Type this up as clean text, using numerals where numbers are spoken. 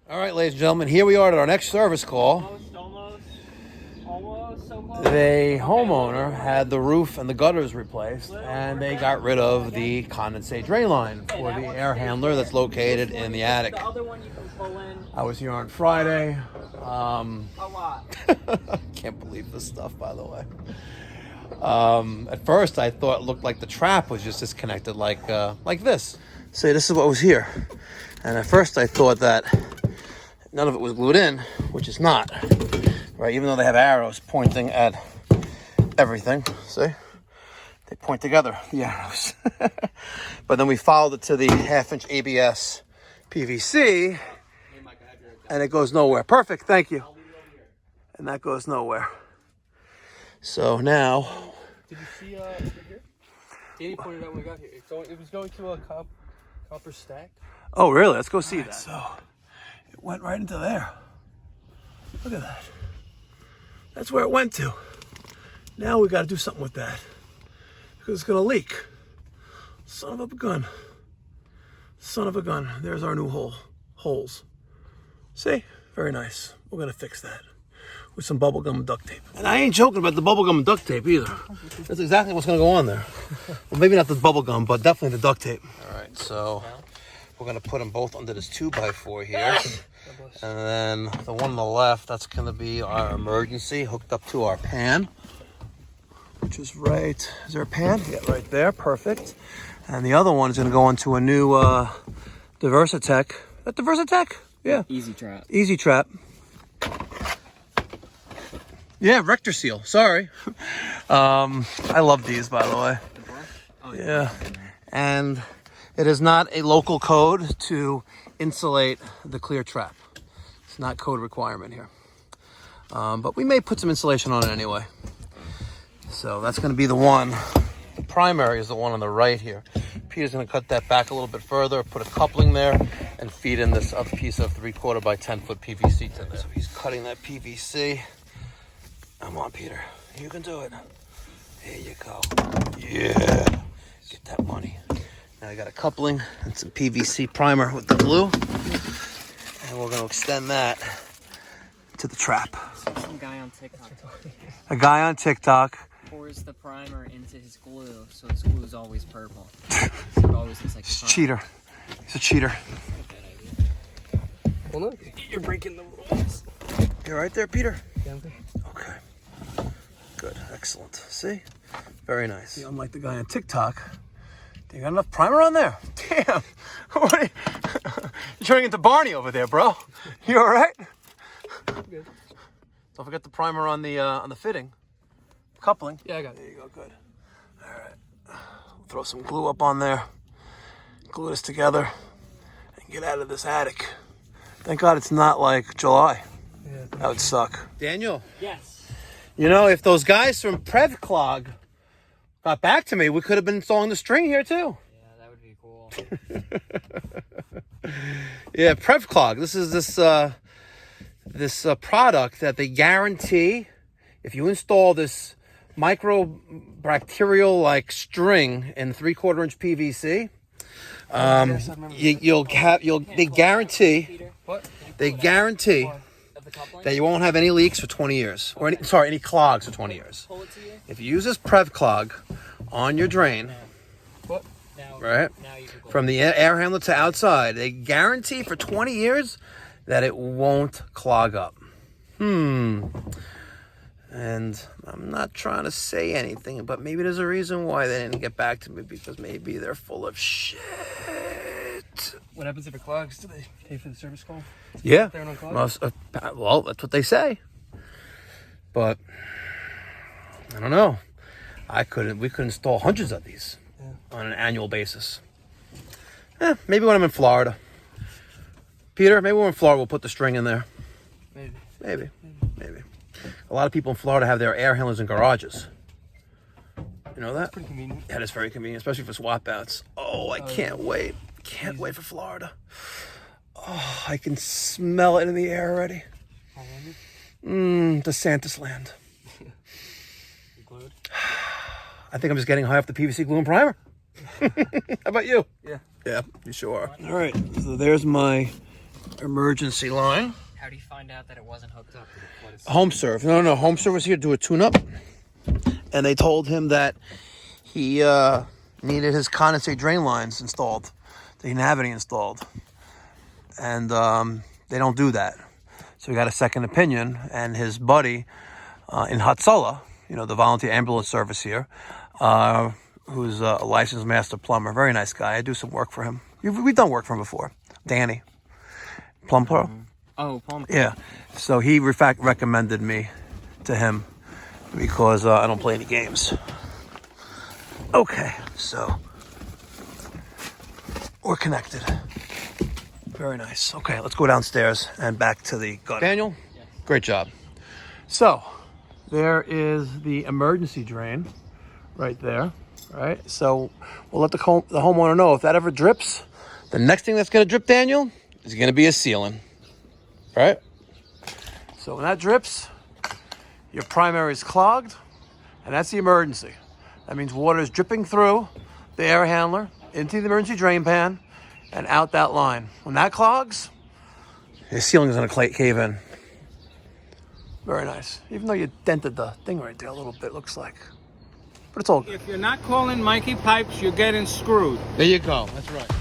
All right, ladies and gentlemen, here we are at our next service call. Almost so close. The homeowner had the roof and the gutters replaced, and they got rid of the condensate drain line for the air handler that's located in the attic. The other one you can pull in I was here on Friday. a lot. Can't believe this stuff, by the way. At first, I thought it looked like the trap was just disconnected, like this. See, this is what was here. And at first, I thought that none of it was glued in, which is not. Right, even though they have arrows pointing at everything. See? They point together, the arrows. But then we followed it to the 1/2-inch ABS PVC, and it goes nowhere. Perfect, thank you. And that goes nowhere. So now... Did you see right here? Danny pointed out when we got here. It was going to a copper stack. Oh, really? Let's go see that. So, it went right into there. Look at that. That's where it went to. Now we got to do something with that, because it's going to leak. Son of a gun. Son of a gun. There's our new holes. See? Very nice. We're going to fix that with some bubblegum and duct tape. And I ain't joking about the bubblegum and duct tape either. That's exactly what's going to go on there. Well, maybe not the bubblegum, but definitely the duct tape. All right, so we're going to put them both under this 2x4 here. And then the one on the left, that's going to be our emergency hooked up to our pan, which is right. Is there a pan? Yeah, right there. Perfect. And the other one is going to go into a new Diversitech. Is that Diversitech? Yeah. Easy trap. Easy trap. Yeah, Rector Seal. Sorry. I love these, by the way. Oh, Yeah. And it is not a local code to insulate the clear trap. It's not code requirement here. But we may put some insulation on it anyway. So that's going to be the one. The primary is the one on the right here. Peter's going to cut that back a little bit further, put a coupling there, and feed in this other piece of 3/4 by 10-foot PVC to this. So he's cutting that PVC. Come on, Peter. You can do it. There you go. Yeah. Get that money. Now I got a coupling and some PVC primer with the glue. And we're going to extend that to the trap. Some guy on TikTok A guy on TikTok pours the primer into his glue, so his glue is always purple. So it always looks like He's a cheater. He's a cheater. Well, no, you're breaking the rules. You right there, Peter? Yeah, I'm good. Okay. Good. Excellent. See? Very nice. See, unlike the guy on TikTok, you got enough primer on there? Damn. What are you... You're turning into Barney over there, bro. You all right? Good. Don't forget the primer on the fitting. Coupling. Yeah, I got it. There you go. Good. All right. Throw some glue up on there. Glue this together and get out of this attic. Thank God it's not like July. Yeah, That would suck. Daniel. Yes. You know, if those guys from PrevClog got back to me, we could have been installing the string here too. Yeah, that would be cool. Yeah, PrevClog. This is this product that they guarantee if you install this microbacterial like string in 3/4-inch PVC, they guarantee What? that you won't have any leaks for 20 years. Or any clogs for 20 years. Pull it to you. If you use this PrevClog on your drain, What? Now, right, now you can go. from the air handler to outside, they guarantee for 20 years that it won't clog up. And I'm not trying to say anything, but maybe there's a reason why they didn't get back to me, because maybe they're full of shit. What happens if it clogs? Do they pay for the service call? Yeah. There no clog? Well, that's what they say. But I don't know. We could install hundreds of these on an annual basis. Maybe when I'm in Florida. Peter, maybe when we're in Florida, we'll put the string in there. Maybe. A lot of people in Florida have their air handlers in garages. You know that? That's pretty convenient. That is very convenient, especially for swap outs. Oh, I can't wait. Can't wait for Florida. Oh, I can smell it in the air already. DeSantis land. Glued? I think I'm just getting high off the PVC glue and primer. How about you? Yeah. Yeah, you sure are. All right, so there's my emergency line. How do you find out that it wasn't hooked up? Home Serve. No. Home Serve was here to do a tune-up. And they told him that he needed his condensate drain lines installed. They didn't have any installed. And they don't do that. So we got a second opinion. And his buddy in Hatzola, the volunteer ambulance service here, who's a licensed master plumber. Very nice guy. I do some work for him. We've done work for him before. Danny. Plum Pro? Oh, Plum. Yeah. So he recommended me to him because I don't play any games. Okay, so we're connected. Very nice. Okay, let's go downstairs and back to the gutter. Daniel, yes. Great job. So there is the emergency drain right there, right? So we'll let the homeowner know if that ever drips, the next thing that's going to drip, Daniel, is going to be a ceiling, right? So when that drips, your primary is clogged, and that's the emergency. That means water is dripping through the air handler into the emergency drain pan and out that line. When that clogs, your ceiling is going to cave in. Very nice. Even though you dented the thing right there a little bit, looks like. But it's all good. If you're not calling Mikey Pipes, you're getting screwed. There you go. That's right.